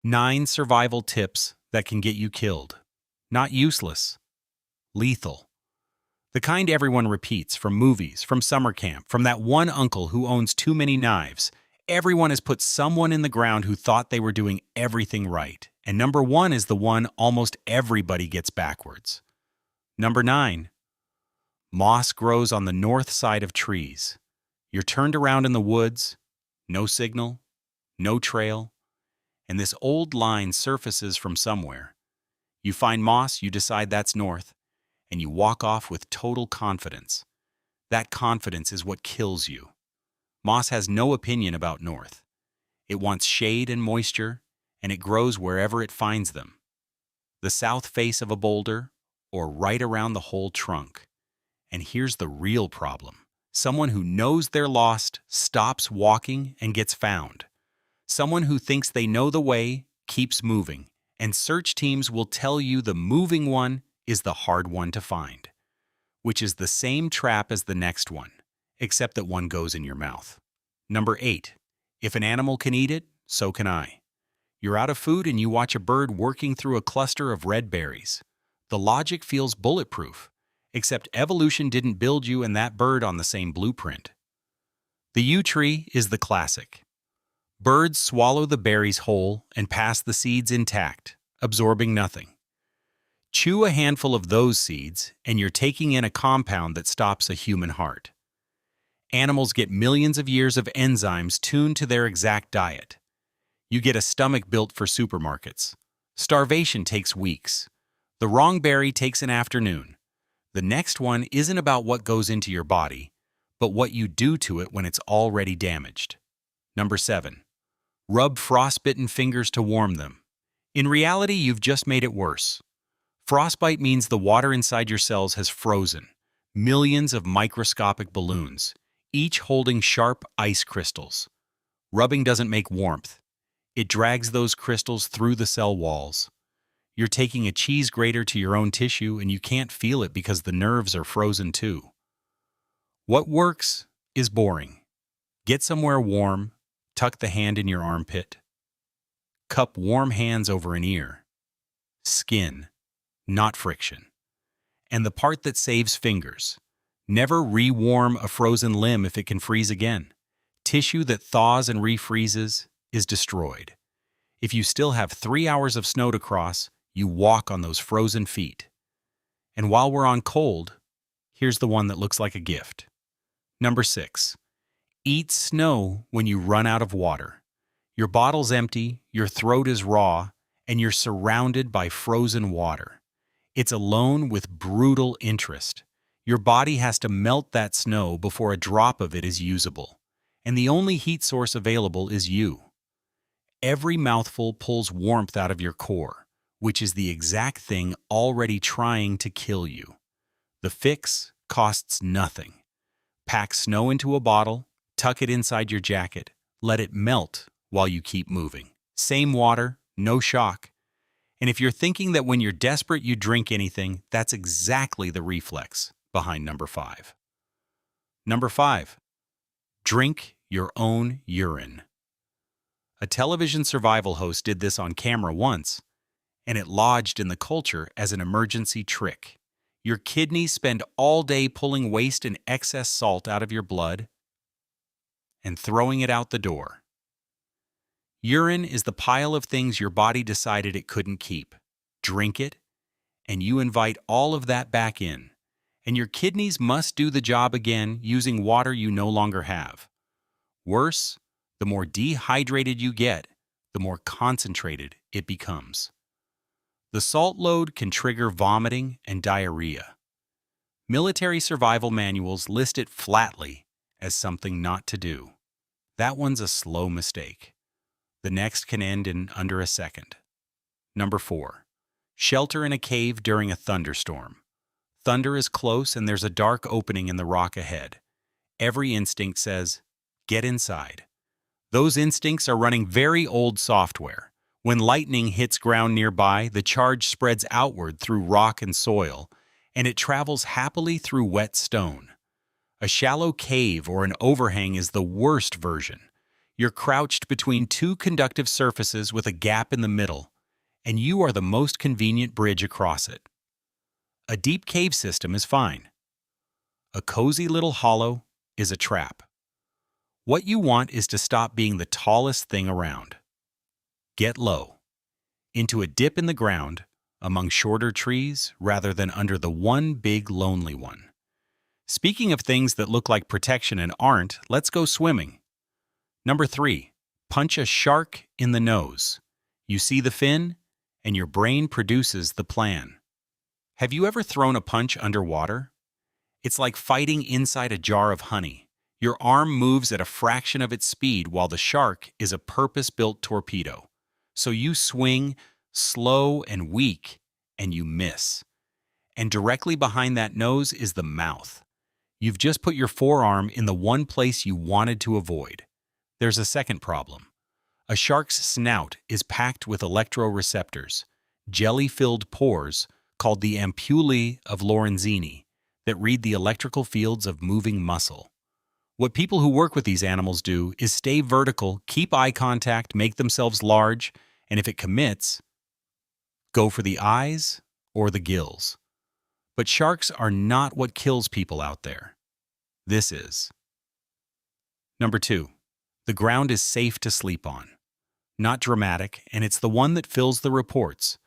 9 survival tips that can get you killed. Not useless, lethal. The kind everyone repeats from movies, from summer camp, from that one uncle who owns too many knives. Everyone has put someone in the ground who thought they were doing everything right. And number 1 is the one almost everybody gets backwards. Number 9. Moss grows on the north side of trees. You're turned around in the woods, no signal, no trail, and this old line surfaces from somewhere. You find moss, you decide that's north, and you walk off with total confidence. That confidence is what kills you. Moss has no opinion about north. It wants shade and moisture, and it grows wherever it finds them. The south face of a boulder, or right around the whole trunk. And here's the real problem. Someone who knows they're lost stops walking and gets found. Someone who thinks they know the way keeps moving, and search teams will tell you the moving one is the hard one to find, which is the same trap as the next one, except that one goes in your mouth. Number 8. If an animal can eat it, so can I. You're out of food and you watch a bird working through a cluster of red berries. The logic feels bulletproof, except evolution didn't build you and that bird on the same blueprint. The yew tree is the classic. Birds swallow the berries whole and pass the seeds intact, absorbing nothing. Chew a handful of those seeds, and you're taking in a compound that stops a human heart. Animals get millions of years of enzymes tuned to their exact diet. You get a stomach built for supermarkets. Starvation takes weeks. The wrong berry takes an afternoon. The next one isn't about what goes into your body, but what you do to it when it's already damaged. Number 7. Rub frostbitten fingers to warm them. In reality, you've just made it worse. Frostbite means the water inside your cells has frozen. Millions of microscopic balloons, each holding sharp ice crystals. Rubbing doesn't make warmth. It drags those crystals through the cell walls. You're taking a cheese grater to your own tissue and you can't feel it because the nerves are frozen too. What works is boring. Get somewhere warm, tuck the hand in your armpit. Cup warm hands over an ear. Skin, not friction. And the part that saves fingers. Never re-warm a frozen limb if it can freeze again. Tissue that thaws and refreezes is destroyed. If you still have 3 hours of snow to cross, you walk on those frozen feet. And while we're on cold, here's the one that looks like a gift. Number 6. Eat snow when you run out of water. Your bottle's empty, your throat is raw, and you're surrounded by frozen water. It's alone with brutal interest. Your body has to melt that snow before a drop of it is usable. And the only heat source available is you. Every mouthful pulls warmth out of your core, which is the exact thing already trying to kill you. The fix costs nothing. Pack snow into a bottle, tuck it inside your jacket, let it melt while you keep moving. Same water, no shock. And if you're thinking that when you're desperate you drink anything, that's exactly the reflex behind number 5. Number 5. Drink your own urine. A television survival host did this on camera once, and it lodged in the culture as an emergency trick. Your kidneys spend all day pulling waste and excess salt out of your blood and throwing it out the door. Urine is the pile of things your body decided it couldn't keep. Drink it, and you invite all of that back in. And your kidneys must do the job again using water you no longer have. Worse, the more dehydrated you get, the more concentrated it becomes. The salt load can trigger vomiting and diarrhea. Military survival manuals list it flatly as something not to do. That one's a slow mistake. The next can end in under a second. Number 4. Shelter in a cave during a thunderstorm. Thunder is close and there's a dark opening in the rock ahead. Every instinct says, get inside. Those instincts are running very old software. When lightning hits ground nearby, the charge spreads outward through rock and soil, and it travels happily through wet stone. A shallow cave or an overhang is the worst version. You're crouched between two conductive surfaces with a gap in the middle, and you are the most convenient bridge across it. A deep cave system is fine. A cozy little hollow is a trap. What you want is to stop being the tallest thing around. Get low, into a dip in the ground, among shorter trees rather than under the one big lonely one. Speaking of things that look like protection and aren't, let's go swimming. Number 3, punch a shark in the nose. You see the fin, and your brain produces the plan. Have you ever thrown a punch underwater? It's like fighting inside a jar of honey. Your arm moves at a fraction of its speed while the shark is a purpose-built torpedo. So you swing, slow and weak, and you miss. And directly behind that nose is the mouth. You've just put your forearm in the one place you wanted to avoid. There's a second problem. A shark's snout is packed with electroreceptors, jelly-filled pores called the ampullae of Lorenzini that read the electrical fields of moving muscle. What people who work with these animals do is stay vertical, keep eye contact, make themselves large, and if it commits, go for the eyes or the gills. But sharks are not what kills people out there. This is. Number 2. The ground is safe to sleep on. Not dramatic, and it's the one that fills the reports.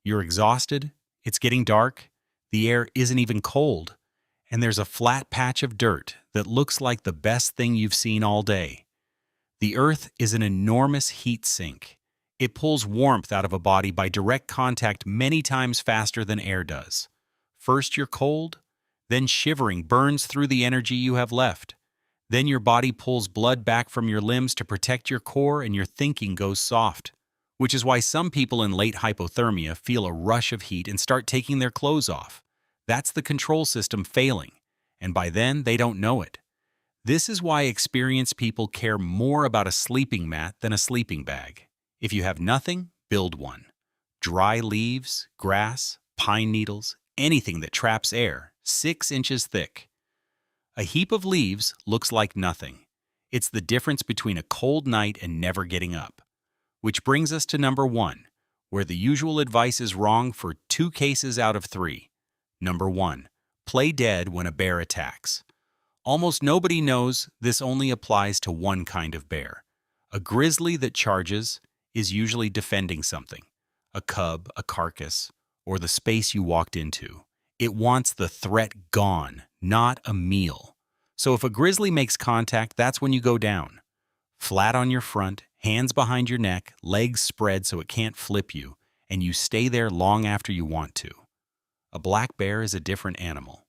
You're exhausted, it's getting dark, the air isn't even cold, and there's a flat patch of dirt that looks like the best thing you've seen all day. The Earth is an enormous heat sink. It pulls warmth out of a body by direct contact many times faster than air does. First you're cold, then shivering burns through the energy you have left. Then your body pulls blood back from your limbs to protect your core and your thinking goes soft. Which is why some people in late hypothermia feel a rush of heat and start taking their clothes off. That's the control system failing, and by then they don't know it. This is why experienced people care more about a sleeping mat than a sleeping bag. If you have nothing, build one. Dry leaves, grass, pine needles, anything that traps air, 6 inches thick. A heap of leaves looks like nothing. It's the difference between a cold night and never getting up. Which brings us to number 1, where the usual advice is wrong for 2 cases out of 3. Number 1, play dead when a bear attacks. Almost nobody knows this only applies to one kind of bear. A grizzly that charges is usually defending something, a cub, a carcass, or the space you walked into. It wants the threat gone, not a meal. So if a grizzly makes contact, that's when you go down. Flat on your front, hands behind your neck, legs spread so it can't flip you, and you stay there long after you want to. A black bear is a different animal.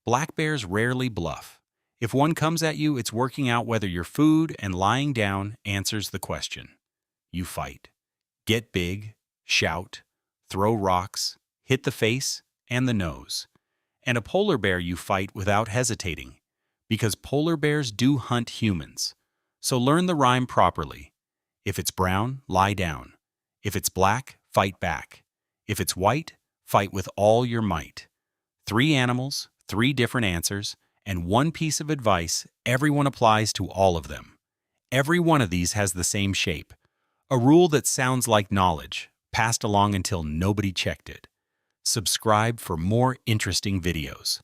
Black bears rarely bluff. If one comes at you, it's working out whether your food and lying down answers the question. You fight. Get big, shout, throw rocks, hit the face and the nose. And a polar bear you fight without hesitating, because polar bears do hunt humans. So learn the rhyme properly. If it's brown, lie down. If it's black, fight back. If it's white, fight with all your might. 3 animals, 3 different answers, and 1 piece of advice everyone applies to all of them. Every one of these has the same shape. A rule that sounds like knowledge, passed along until nobody checked it. Subscribe for more interesting videos.